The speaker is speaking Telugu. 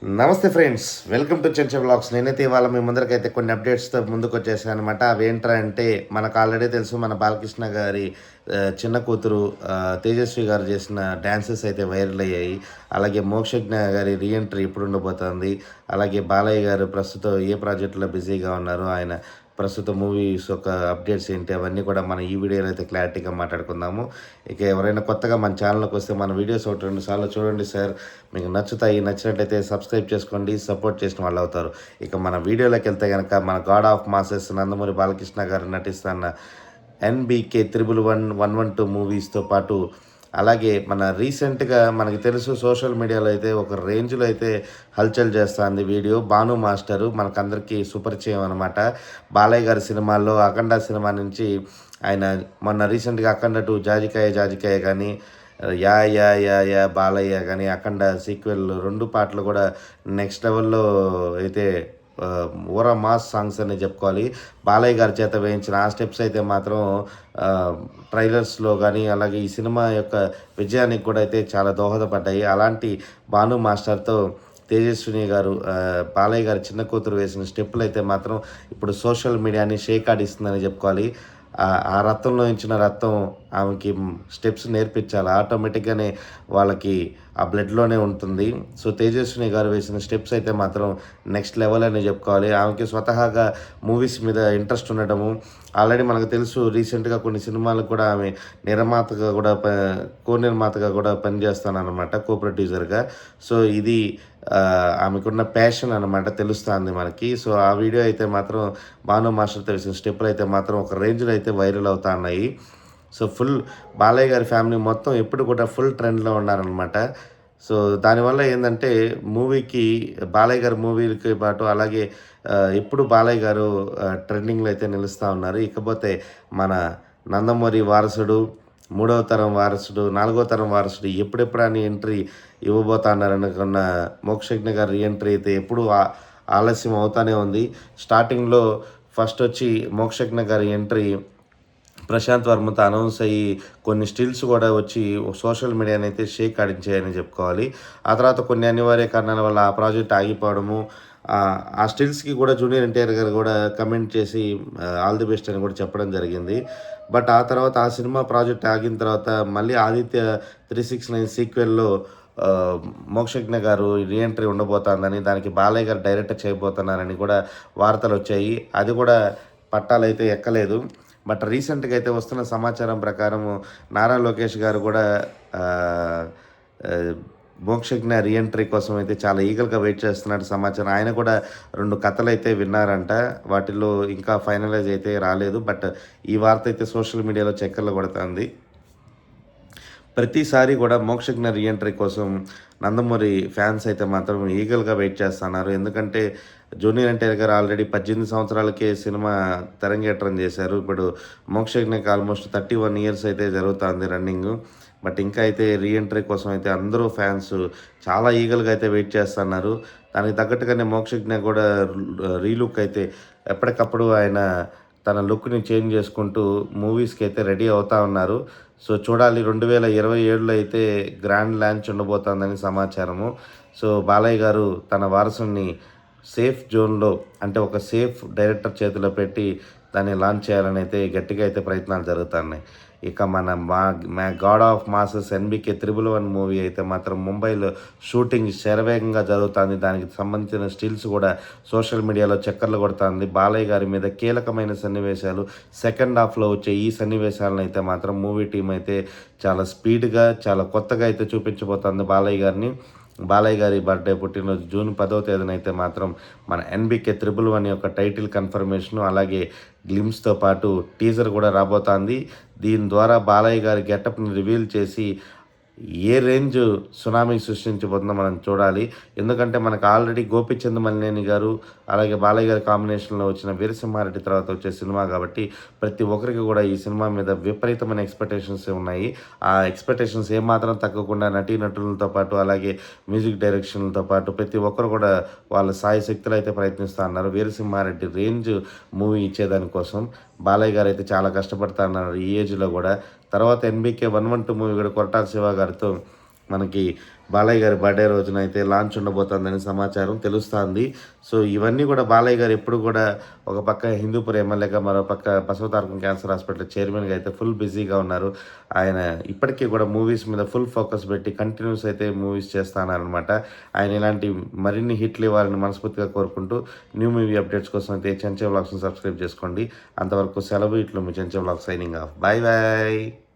నమస్తే ఫ్రెండ్స్, వెల్కమ్ టు చెంచ వ్లాగ్స్. నేనైతే ఇవాళ మీ ముందరకైతే కొన్ని అప్డేట్స్తో ముందుకు వచ్చేసాను అనమాట. అవి ఏంటంటే మనకు ఆల్రెడీ తెలుసు, మన బాలకృష్ణ గారి చిన్న కూతురు తేజస్వి గారు చేసిన డ్యాన్సెస్ అయితే వైరల్ అయ్యాయి. అలాగే మోక్షజ్ఞ గారి రీఎంట్రీ ఎప్పుడు ఉండబోతోంది. అలాగే బాలయ్య గారు ప్రస్తుతం ఏ ప్రాజెక్టులో బిజీగా ఉన్నారు, ఆయన ప్రస్తుత మూవీస్ యొక్క అప్డేట్స్ ఏంటి, అవన్నీ కూడా మనం ఈ వీడియోలో అయితే క్లారిటీగా మాట్లాడుకుందాము. ఇక ఎవరైనా కొత్తగా మన ఛానల్కి వస్తే మన వీడియోస్ ఒకటి రెండు సార్లు చూడండి సార్, మీకు నచ్చుతాయి. నచ్చినట్టయితే సబ్స్క్రైబ్ చేసుకోండి, సపోర్ట్ చేసిన వాళ్ళు అవుతారు. ఇక మన వీడియోలోకి వెళ్తే కనుక, మన God of masses Nandamuri Balakrishna గారు నటిస్తున్న ఎన్బీకే 111 మూవీస్తో పాటు అలాగే మన రీసెంట్గా మనకి తెలుసు సోషల్ మీడియాలో అయితే ఒక రేంజ్లో అయితే హల్చల్ చేస్తుంది వీడియో. భాను మాస్టరు మనకందరికీ సుపరిచయం అనమాట. బాలయ్య గారి సినిమాల్లో అఖండ సినిమా నుంచి ఆయన మొన్న రీసెంట్గా అఖండ 2 జాజికాయ జాజికాయ కానీ, yeah yeah yeah yeah Balayya కానీ, అఖండ సీక్వెల్ 2 పాటలు కూడా నెక్స్ట్ లెవెల్లో అయితే ఊర మాస్ సాంగ్స్ అని చెప్పుకోవాలి. బాలయ్య గారి చేత వేయించిన ఆ స్టెప్స్ అయితే మాత్రం ట్రైలర్స్లో కానీ, అలాగే ఈ సినిమా యొక్క విజయానికి కూడా అయితే చాలా దోహదపడ్డాయి. అలాంటి భాను మాస్టర్తో తేజస్విని గారు బాలయ్య గారి చిన్న కూతురు వేసిన స్టెప్పులు అయితే మాత్రం ఇప్పుడు సోషల్ మీడియాని షేక్ ఆడిస్తుందని చెప్పుకోవాలి. ఆ రక్తంలో ఇచ్చిన రక్తం ఆమెకి స్టెప్స్ నేర్పించాలి. ఆటోమేటిక్గానే వాళ్ళకి ఆ బ్లడ్లోనే ఉంటుంది. సో తేజస్విని గారు వేసిన స్టెప్స్ అయితే మాత్రం నెక్స్ట్ లెవెల్ అని చెప్పుకోవాలి. ఆమెకి స్వతహాగా మూవీస్ మీద ఇంట్రెస్ట్ ఉండటము, ఆల్రెడీ మనకు తెలుసు రీసెంట్గా కొన్ని సినిమాలకు కూడా ఆమె నిర్మాతగా కూడా కో నిర్మాతగా కూడా పనిచేస్తానన్నమాట, కో ప్రొడ్యూసర్గా. సో ఇది ఆమెకున్న ప్యాషన్ అనమాట, తెలుస్తుంది మనకి. సో ఆ వీడియో అయితే మాత్రం భాను మాస్టర్తో వేసిన స్టెప్పులు అయితే మాత్రం ఒక రేంజ్లో అయితే వైరల్ అవుతా ఉన్నాయి. సో ఫుల్ బాలయ్య గారి ఫ్యామిలీ మొత్తం ఎప్పుడు కూడా ఫుల్ ట్రెండ్లో ఉన్నారనమాట. సో దానివల్ల ఏంటంటే మూవీకి, బాలయ్య గారి మూవీలకి పాటు అలాగే ఎప్పుడు బాలయ్య గారు ట్రెండింగ్లో అయితే నిలుస్తూ ఉన్నారు. ఇకపోతే మన నందమూరి వారసుడు, మూడవ తరం వారసుడు, నాలుగో తరం వారసుడు ఎప్పుడెప్పుడని ఎంట్రీ ఇవ్వబోతున్నారనుకున్న మోక్షజ్ఞ గారి రీఎంట్రీ అయితే ఎప్పుడు ఆలస్యం అవుతానే ఉంది. స్టార్టింగ్లో ఫస్ట్ వచ్చి మోక్షజ్ఞ గారి ఎంట్రీ ప్రశాంత్ వర్మతో అనౌన్స్ అయ్యి కొన్ని స్టిల్స్ కూడా వచ్చి సోషల్ మీడియాని అయితే షేక్ ఆడించాయని చెప్పుకోవాలి. ఆ తర్వాత కొన్ని అనివార్య కారణాల వల్ల ఆ ప్రాజెక్ట్ ఆగిపోవడము, ఆ స్టిల్స్కి కూడా జూనియర్ ఎన్టీఆర్ గారు కూడా కమెంట్ చేసి ఆల్ ది బెస్ట్ అని కూడా చెప్పడం జరిగింది. బట్ ఆ తర్వాత ఆ సినిమా ప్రాజెక్ట్ ఆగిన తర్వాత మళ్ళీ ఆదిత్య 369 సీక్వెల్లో మోక్షజ్ఞ గారు రీఎంట్రీ ఉండబోతోందని, దానికి బాలయ్య గారు డైరెక్టర్ చేయబోతున్నారని కూడా వార్తలు వచ్చాయి. అది కూడా పట్టాలైతే ఎక్కలేదు. బట్ రీసెంట్గా అయితే వస్తున్న సమాచారం ప్రకారము నారా లోకేష్ గారు కూడా మోక్షజ్ఞ రీఎంట్రీ కోసం అయితే చాలా ఈగల్గా వెయిట్ చేస్తున్నట్టు సమాచారం. ఆయన కూడా 2 కథలు అయితే విన్నారంట, వాటిల్లో ఇంకా ఫైనలైజ్ అయితే రాలేదు. బట్ ఈ వార్త అయితే సోషల్ మీడియాలో చక్కర్లు కొడుతుంది. ప్రతిసారి కూడా మోక్షజ్ఞ రీఎంట్రీ కోసం నందమూరి ఫ్యాన్స్ అయితే మాత్రం ఈగల్గా వెయిట్ చేస్తున్నారు. ఎందుకంటే జూనియర్ ఎన్టీఆర్ గారు ఆల్రెడీ 18 సంవత్సరాలకే సినిమా తెరంగేట్రం చేశారు. ఇప్పుడు మోక్షజ్ఞకి ఆల్మోస్ట్ 31 ఇయర్స్ అయితే జరుగుతుంది రన్నింగ్. బట్ ఇంకా అయితే రీఎంట్రీ కోసం అయితే అందరూ ఫ్యాన్స్ చాలా ఈగల్గా అయితే వెయిట్ చేస్తున్నారు. దానికి తగ్గట్టుగానే మోక్షజ్ఞ కూడా రీలుక్ అయితే ఎప్పటికప్పుడు ఆయన తన లుక్ని చేంజ్ చేసుకుంటూ మూవీస్కి అయితే రెడీ అవుతూ ఉన్నారు. సో చూడాలి, 2027లో అయితే గ్రాండ్ లాంచ్ ఉండబోతోందని సమాచారము. సో బాలయ్య గారు తన వారసుని సేఫ్ జోన్లో, అంటే ఒక సేఫ్ డైరెక్టర్ చేతిలో పెట్టి దాన్ని లాంచ్ చేయాలని అయితే గట్టిగా అయితే ప్రయత్నాలు జరుగుతున్నాయి. ఇక మన God of masses NBK 111 movie అయితే మాత్రం ముంబైలో షూటింగ్ శరవేగంగా జరుగుతుంది. దానికి సంబంధించిన స్టిల్స్ కూడా సోషల్ మీడియాలో చక్కర్లు కొడుతుంది. బాలయ్య గారి మీద కీలకమైన సన్నివేశాలు, సెకండ్ హాఫ్లో వచ్చే ఈ సన్నివేశాలను అయితే మాత్రం మూవీ టీం అయితే చాలా స్పీడ్గా, చాలా కొత్తగా అయితే చూపించబోతుంది బాలయ్య గారిని. బాలయ్య గారి బర్త్డే పుట్టినరోజు జూన్ 10వ తేదీన అయితే మాత్రం మన ఎన్బీకే 111 యొక్క టైటిల్ కన్ఫర్మేషను, అలాగే గ్లిమ్స్తో పాటు టీజర్ కూడా రాబోతోంది. దీని ద్వారా బాలయ్య గారి గెటప్ని రివీల్ చేసి ఏ రేంజ్ సునామీ సృష్టించబోతుందో మనం చూడాలి. ఎందుకంటే మనకు ఆల్రెడీ గోపిచంద్ మలినేని గారు అలాగే బాలయ్య గారి కాంబినేషన్లో వచ్చిన వీరసింహారెడ్డి తర్వాత వచ్చే సినిమా కాబట్టి ప్రతి ఒక్కరికి కూడా ఈ సినిమా మీద విపరీతమైన ఎక్స్పెక్టేషన్స్ ఉన్నాయి. ఆ ఎక్స్పెక్టేషన్స్ ఏమాత్రం తగ్గకుండా నటీనటులతో పాటు అలాగే మ్యూజిక్ డైరెక్షన్లతో పాటు ప్రతి ఒక్కరు కూడా వాళ్ళ సాయి శక్తులు అయితే ప్రయత్నిస్తూ ఉన్నారు వీరసింహారెడ్డి రేంజ్ మూవీ ఇచ్చేదానికోసం. బాలయ్య గారు అయితే చాలా కష్టపడుతూ ఉన్నారు ఈ ఏజ్లో కూడా. తర్వాత ఎన్బీకే 112 మూవీ కూడా కొరటాల శివ గారితో మనకి బాలయ్య గారి బర్త్డే రోజున అయితే లాంచ్ ఉండబోతుందని సమాచారం తెలుస్తుంది. సో ఇవన్నీ కూడా బాలయ్య గారు ఎప్పుడు కూడా ఒక పక్క హిందూపూర్ ఎమ్మెల్యేగా, మరో పక్క బసవతారకం క్యాన్సర్ హాస్పిటల్ చైర్మన్గా అయితే ఫుల్ బిజీగా ఉన్నారు. ఆయన ఇప్పటికీ కూడా మూవీస్ మీద ఫుల్ ఫోకస్ పెట్టి కంటిన్యూస్ అయితే మూవీస్ చేస్తానన్నమాట. ఆయన ఇలాంటి మరిన్ని హిట్లు ఇవ్వాలని మనస్ఫూర్తిగా కోరుకుంటూ న్యూ మూవీ అప్డేట్స్ కోసం అయితే చెంచే వ్లాగ్స్ని సబ్స్క్రైబ్ చేసుకోండి. అంతవరకు సెలవు. ఇట్లు మీ చెంచే vlog signing off. Bye bye.